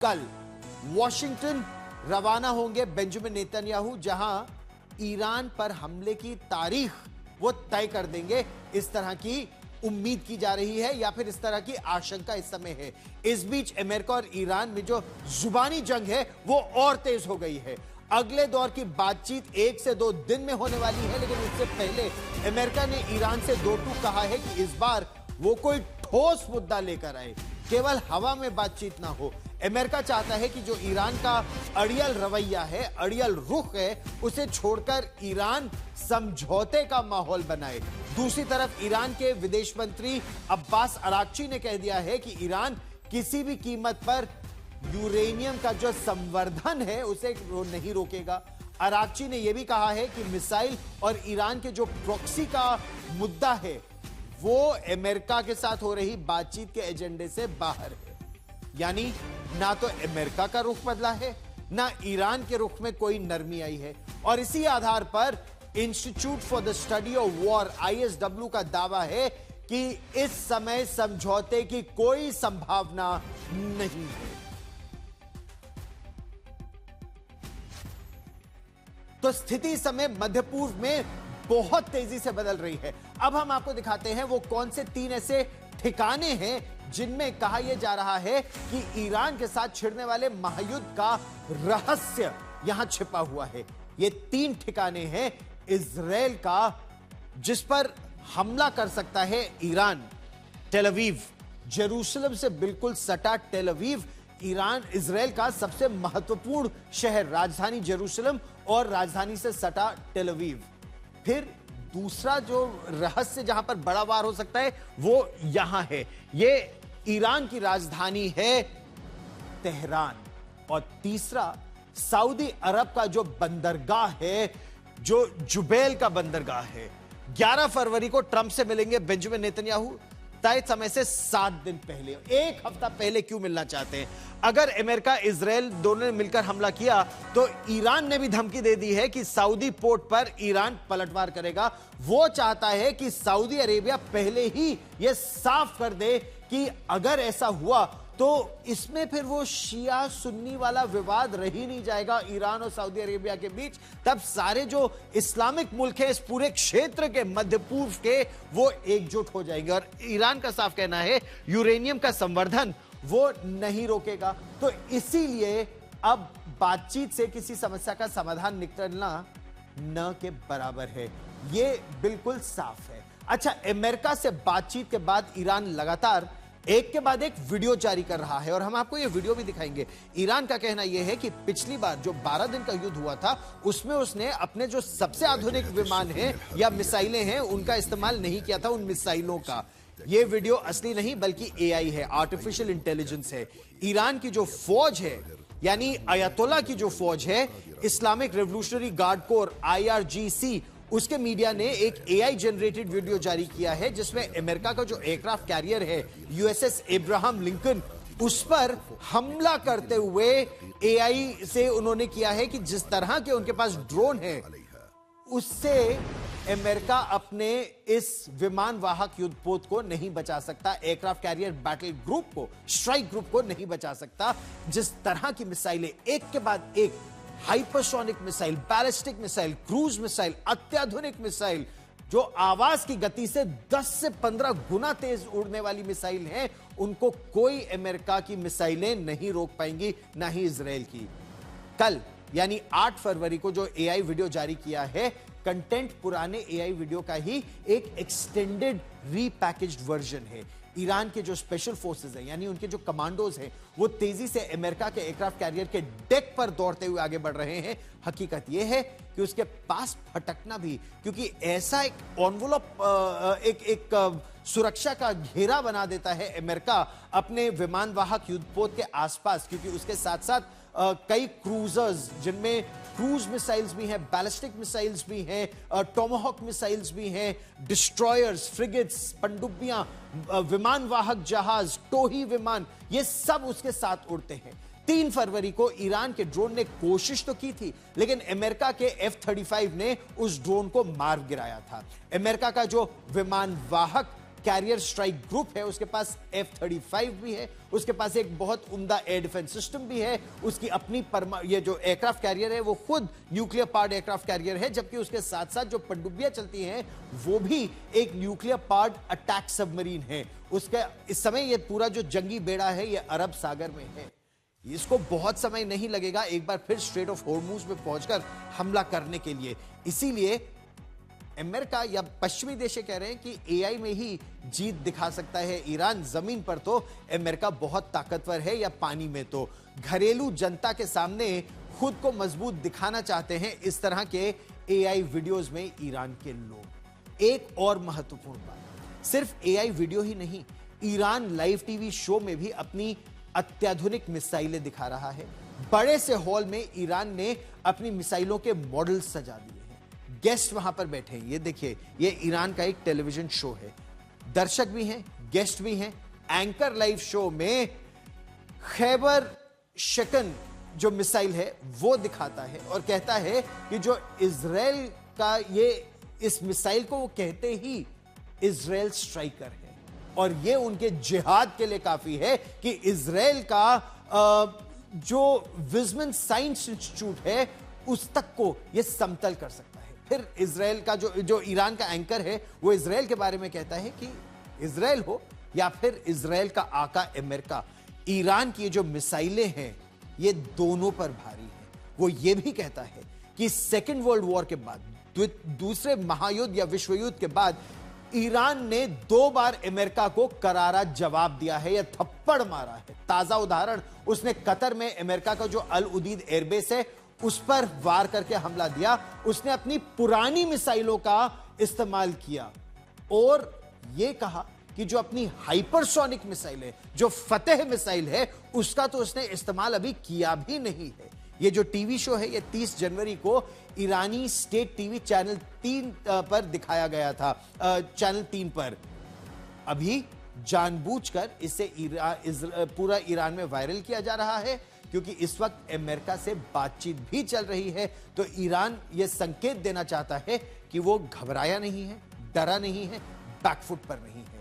कल वॉशिंगटन रवाना होंगे बेंजामिन नेतन्याहू, जहां ईरान पर हमले की तारीख वो तय कर देंगे, इस तरह की उम्मीद की जा रही है या फिर इस तरह की आशंका इस समय है। इस बीच अमेरिका और ईरान में जो जुबानी जंग है वो और तेज हो गई है। अगले दौर की बातचीत 1 से 2 दिन में होने वाली है, लेकिन उससे पहले अमेरिका ने ईरान से दो टूक कहा है कि इस बार वो कोई ठोस मुद्दा लेकर आए, केवल हवा में बातचीत ना हो। अमेरिका चाहता है कि जो ईरान का अड़ियल रवैया है, अड़ियल रुख है, उसे छोड़कर ईरान समझौते का माहौल बनाए। दूसरी तरफ ईरान के विदेश मंत्री अब्बास अराक्ची ने कह दिया है कि ईरान किसी भी कीमत पर यूरेनियम का जो संवर्धन है उसे नहीं रोकेगा। अराक्ची ने यह भी कहा है कि मिसाइल और ईरान के जो प्रॉक्सी का मुद्दा है वो अमेरिका के साथ हो रही बातचीत के एजेंडे से बाहर है। यानी ना तो अमेरिका का रुख बदला है, ना ईरान के रुख में कोई नरमी आई है। और इसी आधार पर institute for the study of war ISW का दावा है कि इस समय समझौते की कोई संभावना नहीं है। तो स्थिति इस समय मध्य पूर्व में बहुत तेजी से बदल रही है। अब हम आपको दिखाते हैं वो कौन से 3 ऐसे ठिकाने हैं जिनमें कहा यह जा रहा है कि ईरान के साथ छिड़ने वाले महायुद्ध का रहस्य यहां छिपा हुआ है। ये 3 ठिकाने हैं इजराइल का जिस पर हमला कर सकता है ईरान। टेल अवीव, जेरूसलम से बिल्कुल सटा टेल अवीव ईरान इजराइल का सबसे महत्वपूर्ण शहर, राजधानी जेरूसलम और राजधानी से सटा टेल अवीव। फिर दूसरा जो रहस्य जहां पर बड़ा वार हो सकता है वो यहां है, ये ईरान की राजधानी है तेहरान। और तीसरा सऊदी अरब का जो बंदरगाह है, जो जुबैल का बंदरगाह है। 11 फरवरी को ट्रंप से मिलेंगे बेंजामिन नेतन्याहू, तय समय से 7 दिन पहले, 1 हफ्ता पहले क्यों मिलना चाहते हैं? अगर अमेरिका इजराइल दोनों ने मिलकर हमला किया तो ईरान ने भी धमकी दे दी है कि सऊदी पोर्ट पर ईरान पलटवार करेगा। वो चाहता है कि सऊदी अरेबिया पहले ही यह साफ कर दे कि अगर ऐसा हुआ तो इसमें फिर वो शिया सुन्नी वाला विवाद रह ही नहीं जाएगा ईरान और सऊदी अरेबिया के बीच। तब सारे जो इस्लामिक मुल्क हैं इस पूरे क्षेत्र के, मध्य पूर्व के, वो एकजुट हो जाएंगे। और ईरान का साफ कहना है यूरेनियम का संवर्धन वो नहीं रोकेगा। तो इसीलिए अब बातचीत से किसी समस्या का समाधान निकलना न के बराबर है, ये बिल्कुल साफ है। अच्छा, अमेरिका से बातचीत के बाद ईरान लगातार एक के बाद एक वीडियो जारी कर रहा है और हम आपको ये वीडियो भी दिखाएंगे। ईरान का कहना यह है कि पिछली बार जो 12 दिन का युद्ध हुआ था उसमें उसने अपने जो सबसे आधुनिक विमान हैं या मिसाइलें हैं उनका इस्तेमाल नहीं किया था। उन मिसाइलों का ये वीडियो असली नहीं बल्कि AI है, आर्टिफिशियल इंटेलिजेंस है। ईरान की जो फौज है यानी अयतोला की जो फौज है, Islamic revolutionary guard core IRGC, उसके मीडिया ने एक AI जनरेटेड वीडियो जारी किया है जिसमें अमेरिका का जो एयरक्राफ्ट कैरियर है USS एब्राहम लिंकन, उस पर हमला करते हुए AI से उन्होंने किया है कि जिस तरह के उनके पास ड्रोन है उससे अमेरिका अपने इस विमान वाहक युद्धपोत को नहीं बचा सकता, एयरक्राफ्ट कैरियर बैटल ग्रुप को, स्ट्राइक ग्रुप को नहीं बचा सकता। जिस तरह की मिसाइलें एक के बाद एक, hypersonic missile, ballistic missile, cruise missile, अत्याधुनिक मिसाइल, जो आवाज की गति से 10 से 15 गुना तेज उड़ने वाली मिसाइल हैं, उनको कोई अमेरिका की मिसाइलें नहीं रोक पाएंगी, ना ही इजराइल की। कल यानी 8 फरवरी को जो AI वीडियो जारी किया है, कंटेंट पुराने AI वीडियो का ही एक एक्सटेंडेड रीपैकेज्ड वर्जन है। ईरान के जो स्पेशल फोर्सेस हैं यानी उनके जो कमांडोज हैं वो तेजी से अमेरिका के एयरक्राफ्ट कैरियर के डेक पर दौड़ते हुए आगे बढ़ रहे हैं। हकीकत यह है कि उसके पास फटकना भी, क्योंकि ऐसा एक एनवलप, एक सुरक्षा का घेरा बना देता है अमेरिका अपने विमान वाहक युद्धपोत के आसपास, क्योंकि उसके साथ साथ कई क्रूजर्स जिनमें क्रूज मिसाइल्स भी हैं, बैलिस्टिक मिसाइल्स भी हैं, टोमाहॉक मिसाइल्स भी हैं, डिस्ट्रॉयर्स, फ्रिगेट्स, पनडुब्बियां, विमान वाहक जहाज, टोही विमान, ये सब उसके साथ उड़ते हैं। 3 फरवरी को ईरान के ड्रोन ने कोशिश तो की थी, लेकिन अमेरिका के F-35 ने उस ड्रोन को मार गिराया था। अमेरिका का जो विमान वाहक कैरियर स्ट्राइक ग्रुप है, उसके पास F-35 भी है, उसके पास एक बहुत उम्दा एयर डिफेंस सिस्टम भी है, उसकी अपनी ये जो एयरक्राफ्ट कैरियर है वो खुद न्यूक्लियर पावर्ड एयरक्राफ्ट कैरियर है, जबकि उसके साथ साथ जो पनडुब्बियां चलती हैं वो भी एक न्यूक्लियर पावर्ड अटैक सबमरीन है। उसका इस समय ये पूरा जो जंगी बेड़ा है ये अरब सागर में है। इसको बहुत समय नहीं लगेगा एक बार फिर स्ट्रेट ऑफ हॉर्मूज में पहुंचकर हमला करने के लिए। इसीलिए अमेरिका या पश्चिमी देश कह रहे हैं कि एआई में ही जीत दिखा सकता है ईरान। जमीन पर तो अमेरिका बहुत ताकतवर है, या पानी में तो घरेलू जनता के सामने खुद को मजबूत दिखाना चाहते हैं इस तरह के एआई वीडियोस में ईरान के लोग। एक और महत्वपूर्ण बात, सिर्फ एआई वीडियो ही नहीं, ईरान लाइव टीवी शो में भी अपनी अत्याधुनिक मिसाइलें दिखा रहा है। बड़े से हॉल में ईरान ने अपनी मिसाइलों के मॉडल सजा दिए हैं, गेस्ट वहां पर बैठे हैं। ये देखिए, ये ईरान का एक टेलीविजन शो है, दर्शक भी हैं, गेस्ट भी हैं। एंकर लाइव शो में खैबर शकन जो मिसाइल है वो दिखाता है और कहता है कि जो इजराइल का ये इस मिसाइल को वो कहते ही इजराइल स्ट्राइकर है, और ये उनके जिहाद के लिए काफी है कि इजराइल का जो विजमन साइंस इंस्टीट्यूट है उस तक को ये समतल कर सकता है। फिर इजराइल का जो ईरान का एंकर है वो इजराइल के बारे में कहता है कि इजराइल हो या फिर इजराइल का आका अमेरिका, ईरान की जो मिसाइलें हैं ये दोनों पर भारी है। वो ये भी कहता है कि सेकेंड वर्ल्ड वॉर के बाद, दूसरे महायुद्ध या विश्व युद्ध के बाद ईरान ने 2 बार अमेरिका को करारा जवाब दिया है या थप्पड़ मारा है। ताजा उदाहरण, उसने कतर में अमेरिका का जो अल उदीद एयरबेस है उस पर वार करके हमला दिया। उसने अपनी पुरानी मिसाइलों का इस्तेमाल किया और यह कहा कि जो अपनी हाइपरसोनिक मिसाइल है, जो फतेह मिसाइल है, उसका तो उसने इस्तेमाल अभी किया भी नहीं है। ये जो टीवी शो है ये 30 जनवरी को ईरानी स्टेट टीवी चैनल 3 पर दिखाया गया था, चैनल 3 पर। अभी जानबूझकर इसे पूरा ईरान में वायरल किया जा रहा है क्योंकि इस वक्त अमेरिका से बातचीत भी चल रही है। तो ईरान यह संकेत देना चाहता है कि वो घबराया नहीं है, डरा नहीं है, बैकफुट पर नहीं है।